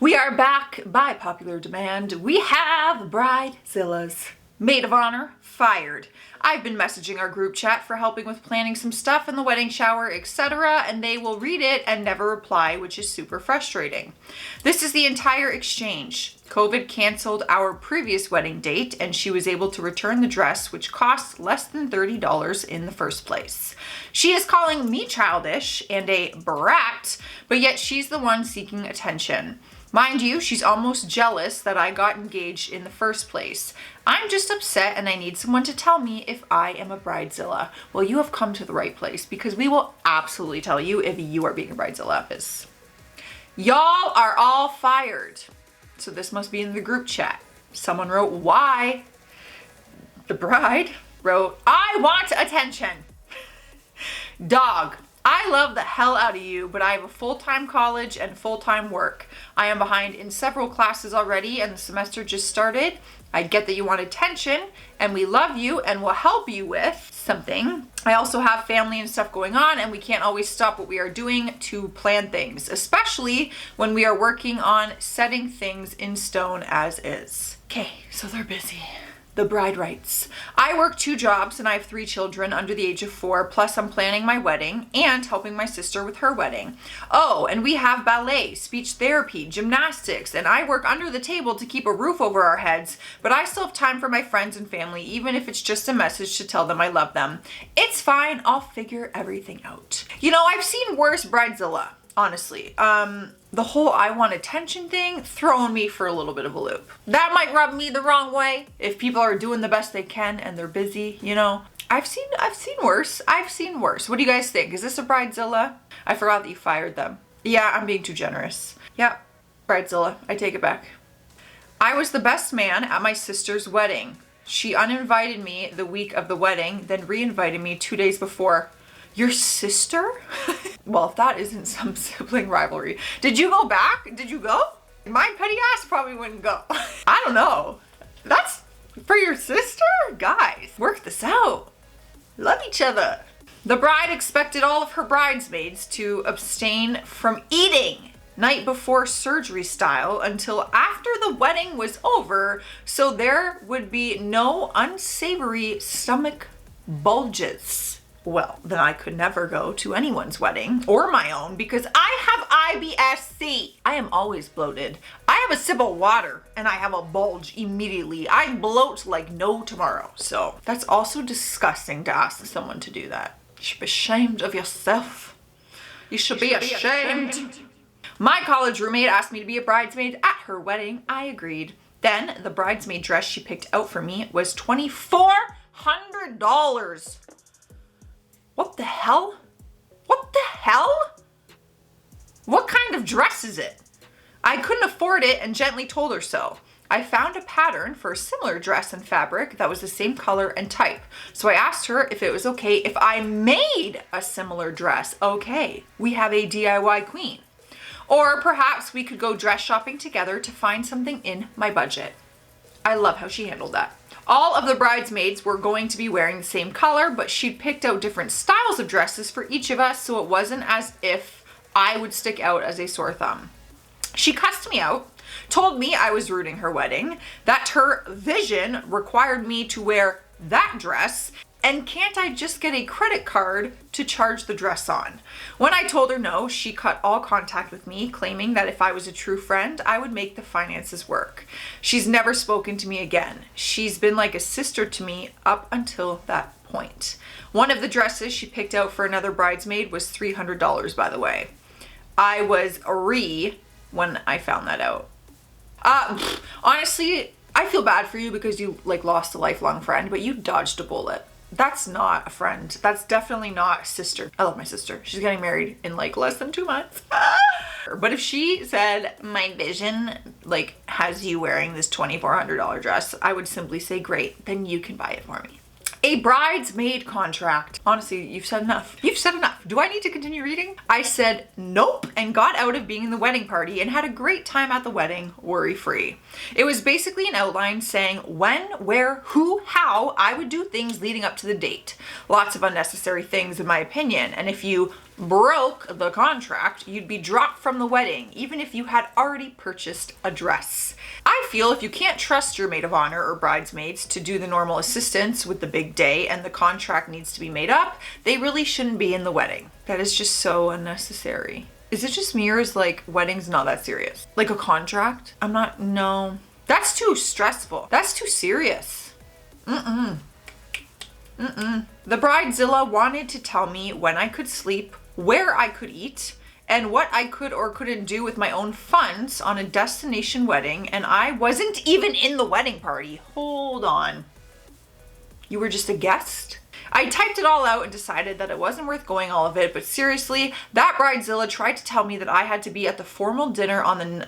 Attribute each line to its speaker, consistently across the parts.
Speaker 1: We are back by popular demand. We have Bridezillas. Maid of honor fired. I've been messaging our group chat for helping with planning some stuff in the wedding shower, etc., and they will read it and never reply, which is super frustrating. This is the entire exchange. COVID canceled our previous wedding date, and she was able to return the dress, which cost less than $30 in the first place. She is calling me childish and a brat, but yet she's the one seeking attention. Mind you, she's almost jealous that I got engaged in the first place. I'm just upset and I need someone to tell me if I am a bridezilla. Well, you have come to the right place because we will absolutely tell you if you are being a bridezilla. Y'all are all fired. So this must be in the group chat. Someone wrote, why? The bride wrote, I want attention. Dog. I love the hell out of you, but I have a full-time college and full-time work. I am behind in several classes already and the semester just started. I get that you want attention and we love you and will help you with something. I also have family and stuff going on and we can't always stop what we are doing to plan things, especially when we are working on setting things in stone as is. Okay, so they're busy. The bride writes, I work 2 jobs and I have 3 children under the age of 4, plus I'm planning my wedding and helping my sister with her wedding. Oh, and we have ballet, speech therapy, gymnastics, and I work under the table to keep a roof over our heads, but I still have time for my friends and family, even if it's just a message to tell them I love them. It's fine, I'll figure everything out. You know, I've seen worse bridezilla, honestly. The whole I want attention thing throwing me for a little bit of a loop. That might rub me the wrong way if people are doing the best they can and they're busy, you know. I've seen worse. I've seen worse. What do you guys think? Is this a bridezilla? I forgot that you fired them. Yeah, I'm being too generous. Yeah, bridezilla. I take it back. I was the best man at my sister's wedding. She uninvited me the week of the wedding, then re-invited me 2 days before. Your sister? Well, if that isn't some sibling rivalry. Did you go back? Did you go? My petty ass probably wouldn't go. I don't know. That's for your sister? Guys, work this out. Love each other. The bride expected all of her bridesmaids to abstain from eating night before surgery style until after the wedding was over, so there would be no unsavory stomach bulges. Well, then I could never go to anyone's wedding or my own because I have IBS-C. I am always bloated. I have a sip of water and I have a bulge immediately. I bloat like no tomorrow. So that's also disgusting to ask someone to do that. You should be ashamed of yourself. You should be ashamed. My college roommate asked me to be a bridesmaid at her wedding. I agreed. Then the bridesmaid dress she picked out for me was $2,400. What the hell? What the hell? What kind of dress is it? I couldn't afford it and gently told her so. I found a pattern for a similar dress and fabric that was the same color and type. So I asked her if it was okay if I made a similar dress. Okay, we have a DIY queen. Or perhaps we could go dress shopping together to find something in my budget. I love how she handled that. All of the bridesmaids were going to be wearing the same color, but she'd picked out different styles of dresses for each of us, so it wasn't as if I would stick out as a sore thumb. She cussed me out, told me I was ruining her wedding, that her vision required me to wear that dress, and can't I just get a credit card to charge the dress on? When I told her no, she cut all contact with me, claiming that if I was a true friend, I would make the finances work. She's never spoken to me again. She's been like a sister to me up until that point. One of the dresses she picked out for another bridesmaid was $300, by the way. I was when I found that out. Honestly, I feel bad for you because you lost a lifelong friend, but you dodged a bullet. That's not a friend. That's definitely not a sister. I love my sister. She's getting married in less than 2 months. But if she said my vision has you wearing this $2,400 dress, I would simply say, great, then you can buy it for me. A bridesmaid contract. Honestly, you've said enough. You've said enough. Do I need to continue reading? I said nope and got out of being in the wedding party and had a great time at the wedding, worry-free. It was basically an outline saying when, where, who, how I would do things leading up to the date. Lots of unnecessary things in my opinion. And if you broke the contract, you'd be dropped from the wedding, even if you had already purchased a dress. I feel if you can't trust your maid of honor or bridesmaids to do the normal assistance with the big day and the contract needs to be made up, they really shouldn't be in the wedding. That is just so unnecessary. Is it just me or is like weddings not that serious? Like a contract? No. That's too stressful. That's too serious. The Bridezilla wanted to tell me when I could sleep, where I could eat, and what I could or couldn't do with my own funds on a destination wedding, and I wasn't even in the wedding party. Hold on. You were just a guest? I typed it all out and decided that it wasn't worth going all of it, but seriously, that Bridezilla tried to tell me that I had to be at the formal dinner on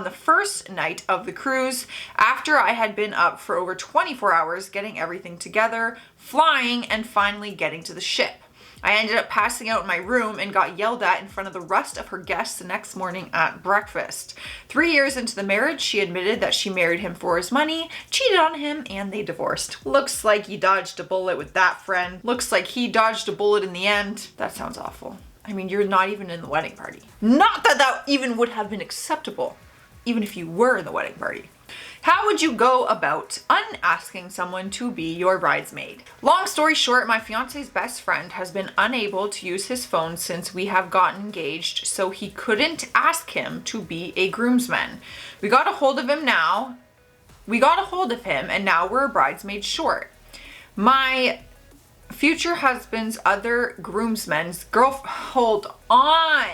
Speaker 1: the first night of the cruise after I had been up for over 24 hours getting everything together, flying, and finally getting to the ship. I ended up passing out in my room and got yelled at in front of the rest of her guests the next morning at breakfast. 3 years into the marriage, she admitted that she married him for his money, cheated on him, and they divorced. Looks like you dodged a bullet with that friend. Looks like he dodged a bullet in the end. That sounds awful. I mean, you're not even in the wedding party. Not that that even would have been acceptable, even if you were in the wedding party. How would you go about unasking someone to be your bridesmaid? Long story short, my fiance's best friend has been unable to use his phone since we have gotten engaged, so he couldn't ask him to be a groomsman. We got a hold of him, and now we're a bridesmaid short. My future husband's other groomsmen's hold on.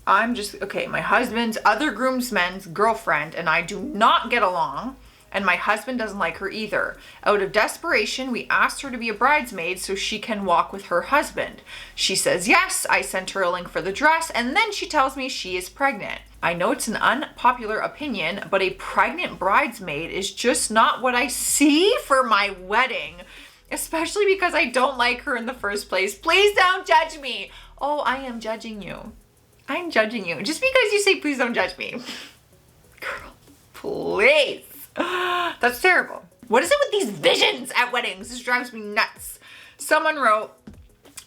Speaker 1: My husband's other groomsmen's girlfriend and I do not get along, and my husband doesn't like her either. Out of desperation, we asked her to be a bridesmaid so she can walk with her husband. She says yes. I sent her a link for the dress, and then she tells me she is pregnant. I know it's an unpopular opinion, but a pregnant bridesmaid is just not what I see for my wedding, especially because I don't like her in the first place. Please don't judge me. Oh, I am judging you. I'm judging you. Just because you say please don't judge me. Girl, please. That's terrible. What is it with these visions at weddings? This drives me nuts. Someone wrote,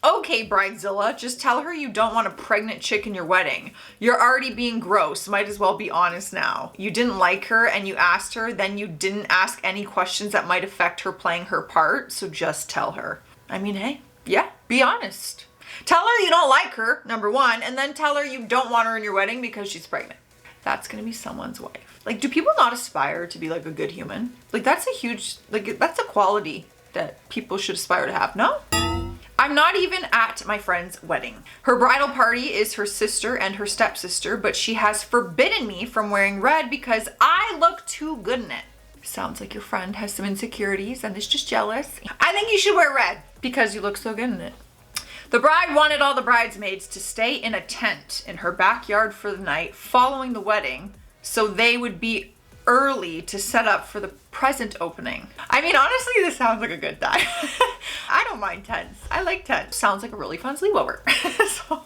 Speaker 1: okay, Bridezilla, just tell her you don't want a pregnant chick in your wedding. You're already being gross. Might as well be honest now. You didn't like her and you asked her, then you didn't ask any questions that might affect her playing her part, so just tell her. I mean, hey, yeah, be honest. Tell her you don't like her, number one, and then tell her you don't want her in your wedding because she's pregnant. That's gonna be someone's wife. Like, do people not aspire to be like a good human? Like, that's a quality that people should aspire to have, no? I'm not even at my friend's wedding. Her bridal party is her sister and her stepsister, but she has forbidden me from wearing red because I look too good in it. Sounds like your friend has some insecurities and is just jealous. I think you should wear red because you look so good in it. The bride wanted all the bridesmaids to stay in a tent in her backyard for the night following the wedding so they would be early to set up for the present opening. I mean, honestly, this sounds like a good time. I don't mind tents. I like tents. Sounds like a really fun sleepover. So,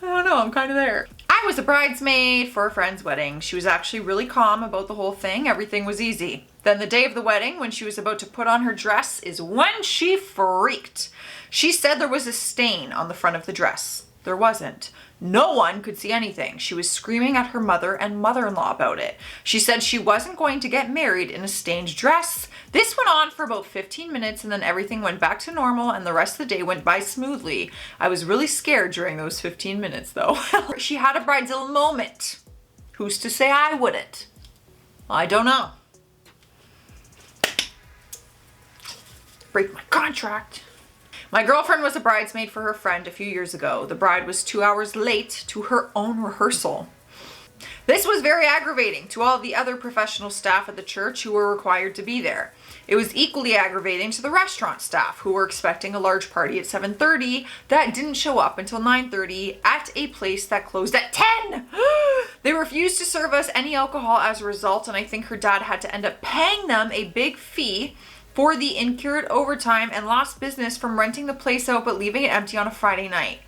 Speaker 1: I don't know, I'm kind of there. I was a bridesmaid for a friend's wedding. She was actually really calm about the whole thing. Everything was easy. Then the day of the wedding, when she was about to put on her dress, is when she freaked. She said there was a stain on the front of the dress. There wasn't. No one could see anything. She was screaming at her mother and mother-in-law about it. She said she wasn't going to get married in a stained dress. This went on for about 15 minutes and then everything went back to normal and the rest of the day went by smoothly. I was really scared during those 15 minutes though. She had a bridezilla moment. Who's to say I wouldn't? I don't know. Break my contract. My girlfriend was a bridesmaid for her friend a few years ago. The bride was 2 hours late to her own rehearsal. This was very aggravating to all the other professional staff at the church who were required to be there. It was equally aggravating to the restaurant staff who were expecting a large party at 7:30 that didn't show up until 9:30 at a place that closed at 10. They refused to serve us any alcohol as a result, and I think her dad had to end up paying them a big fee for the incurred overtime and lost business from renting the place out but leaving it empty on a Friday night.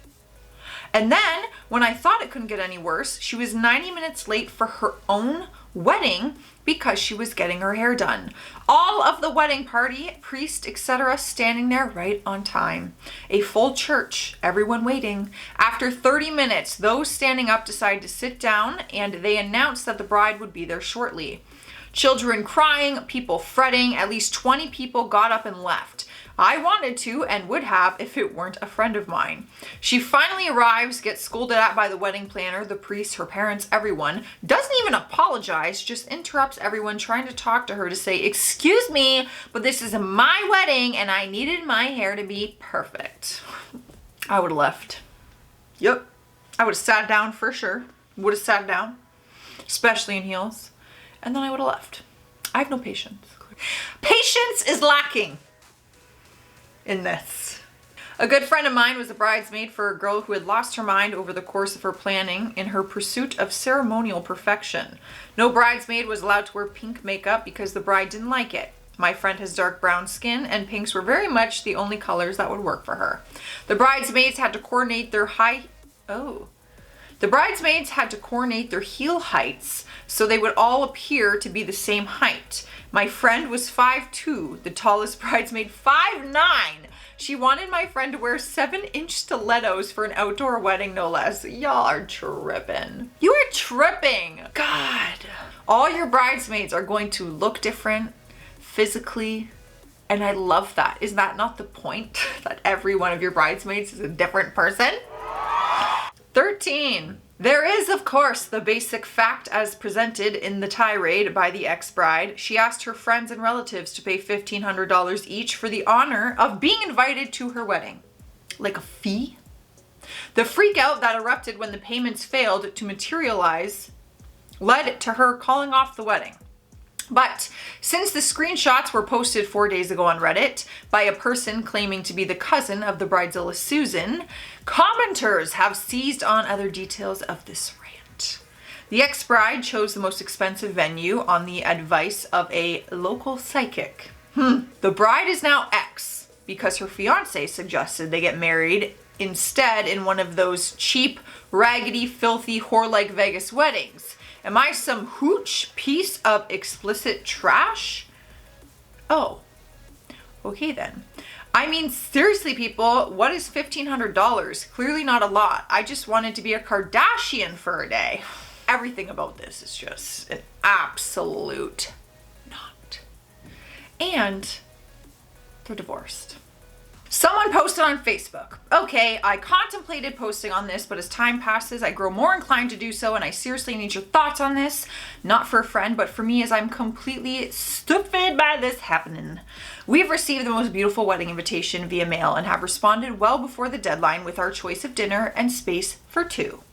Speaker 1: And then, when I thought it couldn't get any worse, she was 90 minutes late for her own wedding because she was getting her hair done. All of the wedding party, priest, etc. standing there right on time. A full church, everyone waiting. After 30 minutes, those standing up decided to sit down and they announced that the bride would be there shortly. Children crying, people fretting, at least 20 people got up and left. I wanted to and would have if it weren't a friend of mine. She finally arrives, gets scolded at by the wedding planner, the priest, her parents, everyone. Doesn't even apologize, just interrupts everyone trying to talk to her to say, "Excuse me, but this is my wedding and I needed my hair to be perfect." I would have left. Yep. I would have sat down for sure. Would have sat down, especially in heels. And then I would have left. I have no patience. Patience is lacking in this. A good friend of mine was a bridesmaid for a girl who had lost her mind over the course of her planning in her pursuit of ceremonial perfection. No bridesmaid was allowed to wear pink makeup because the bride didn't like it. My friend has dark brown skin and pinks were very much the only colors that would work for her. The bridesmaids had to coordinate their heel heights so they would all appear to be the same height. My friend was 5'2", the tallest bridesmaid 5'9". She wanted my friend to wear 7-inch stilettos for an outdoor wedding, no less. Y'all are tripping. You are tripping. God. All your bridesmaids are going to look different physically, and I love that. Is that not the point? That every one of your bridesmaids is a different person? 13. There is, of course, the basic fact as presented in the tirade by the ex-bride. She asked her friends and relatives to pay $1,500 each for the honor of being invited to her wedding. Like a fee? The freak out that erupted when the payments failed to materialize led to her calling off the wedding. But since the screenshots were posted 4 days ago on Reddit by a person claiming to be the cousin of the Bridezilla Susan, commenters have seized on other details of this rant. The ex-bride chose the most expensive venue on the advice of a local psychic. The bride is now ex because her fiance suggested they get married instead in one of those cheap, raggedy, filthy, whore-like Vegas weddings. Am I some hooch piece of explicit trash? Oh, okay then. I mean, seriously, people, what is $1,500? Clearly not a lot. I just wanted to be a Kardashian for a day. Everything about this is just an absolute not. And they're divorced. Someone posted on Facebook, "Okay, I contemplated posting on this, but as time passes, I grow more inclined to do so, and I seriously need your thoughts on this. Not for a friend, but for me, as I'm completely stupid by this happening. We've received the most beautiful wedding invitation via mail and have responded well before the deadline with our choice of dinner and space for 2.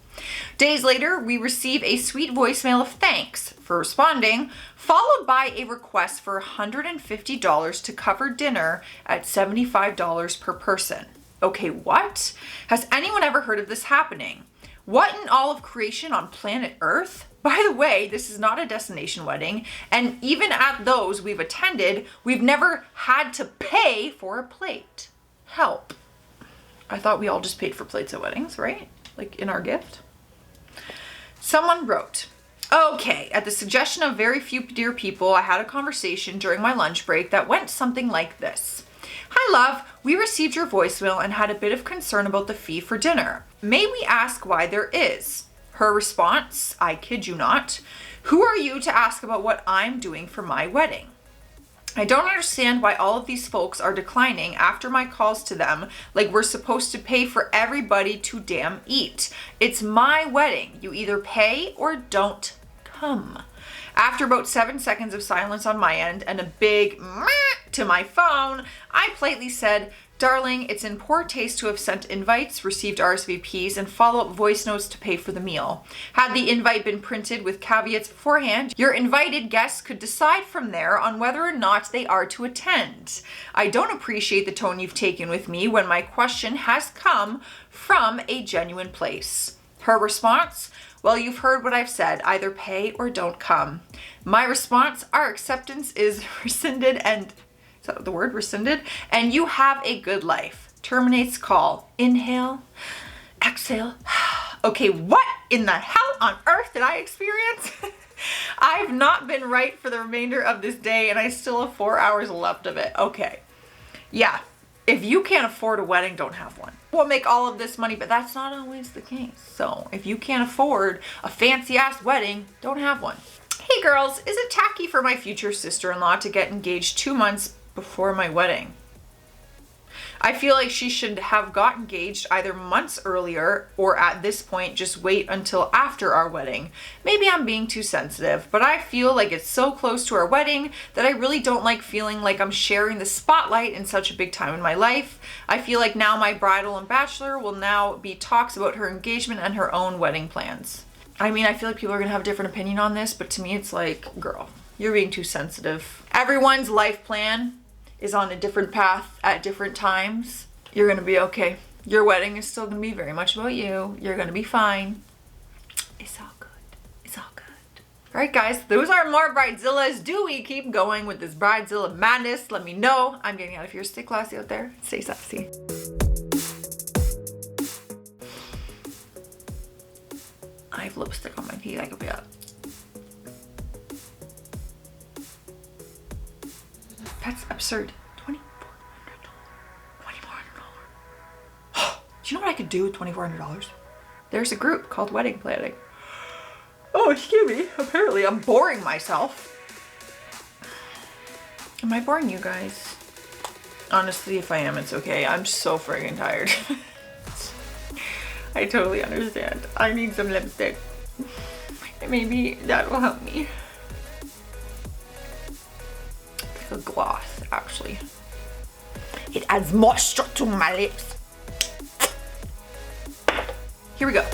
Speaker 1: Days later, we receive a sweet voicemail of thanks for responding, followed by a request for $150 to cover dinner at $75 per person. Okay, what? Has anyone ever heard of this happening? What in all of creation on planet Earth? By the way, this is not a destination wedding, and even at those we've attended, we've never had to pay for a plate. Help. I thought we all just paid for plates at weddings, right? Like in our gift? Someone wrote, "Okay, at the suggestion of very few dear people, I had a conversation during my lunch break that went something like this. Hi love, we received your voicemail and had a bit of concern about the fee for dinner. May we ask why there is?" Her response, I kid you not, "Who are you to ask about what I'm doing for my wedding? I don't understand why all of these folks are declining after my calls to them like we're supposed to pay for everybody to damn eat. It's my wedding. You either pay or don't come." After about 7 seconds of silence on my end and a big meh to my phone, I politely said, "Darling, it's in poor taste to have sent invites, received RSVPs, and follow-up voice notes to pay for the meal. Had the invite been printed with caveats beforehand, your invited guests could decide from there on whether or not they are to attend. I don't appreciate the tone you've taken with me when my question has come from a genuine place." Her response, "Well, you've heard what I've said. Either pay or don't come." My response, "Our acceptance is rescinded and..." Is that the word? Rescinded? "And you have a good life." Terminates call. Inhale, Exhale. Okay, what in the hell on earth did I experience? I've not been right for the remainder of this day and I still have 4 hours left of it. Okay. Yeah. If you can't afford a wedding, don't have one. We'll make all of this money, but that's not always the case. So if you can't afford a fancy ass wedding, don't have one. Hey girls, is it tacky for my future sister-in-law to get engaged 2 months before my wedding? I feel like she should have got engaged either months earlier or at this point just wait until after our wedding. Maybe I'm being too sensitive, but I feel like it's so close to our wedding that I really don't like feeling like I'm sharing the spotlight in such a big time in my life. I feel like now my bridal and bachelor will now be talks about her engagement and her own wedding plans. I mean, I feel like people are gonna have a different opinion on this, but to me it's like, girl, you're being too sensitive. Everyone's life plan is on a different path at different times. You're gonna be okay. Your wedding is still gonna be very much about you. You're gonna be fine. It's all good. It's all good. All right, guys, those are more Bridezillas. Do we keep going with this Bridezilla madness? Let me know. I'm getting out of here. Stay classy out there. Stay sassy. I have lipstick on my teeth. I could be up. That's absurd. $2,400. $2,400. Do you know what I could do with $2,400? There's a group called Wedding Planning. Oh, excuse me. Apparently I'm boring myself. Am I boring you guys? Honestly, if I am, it's okay. I'm so friggin' tired. I totally understand. I need some lipstick. Maybe that will help me. A gloss, actually. It adds moisture to my lips. Here we go.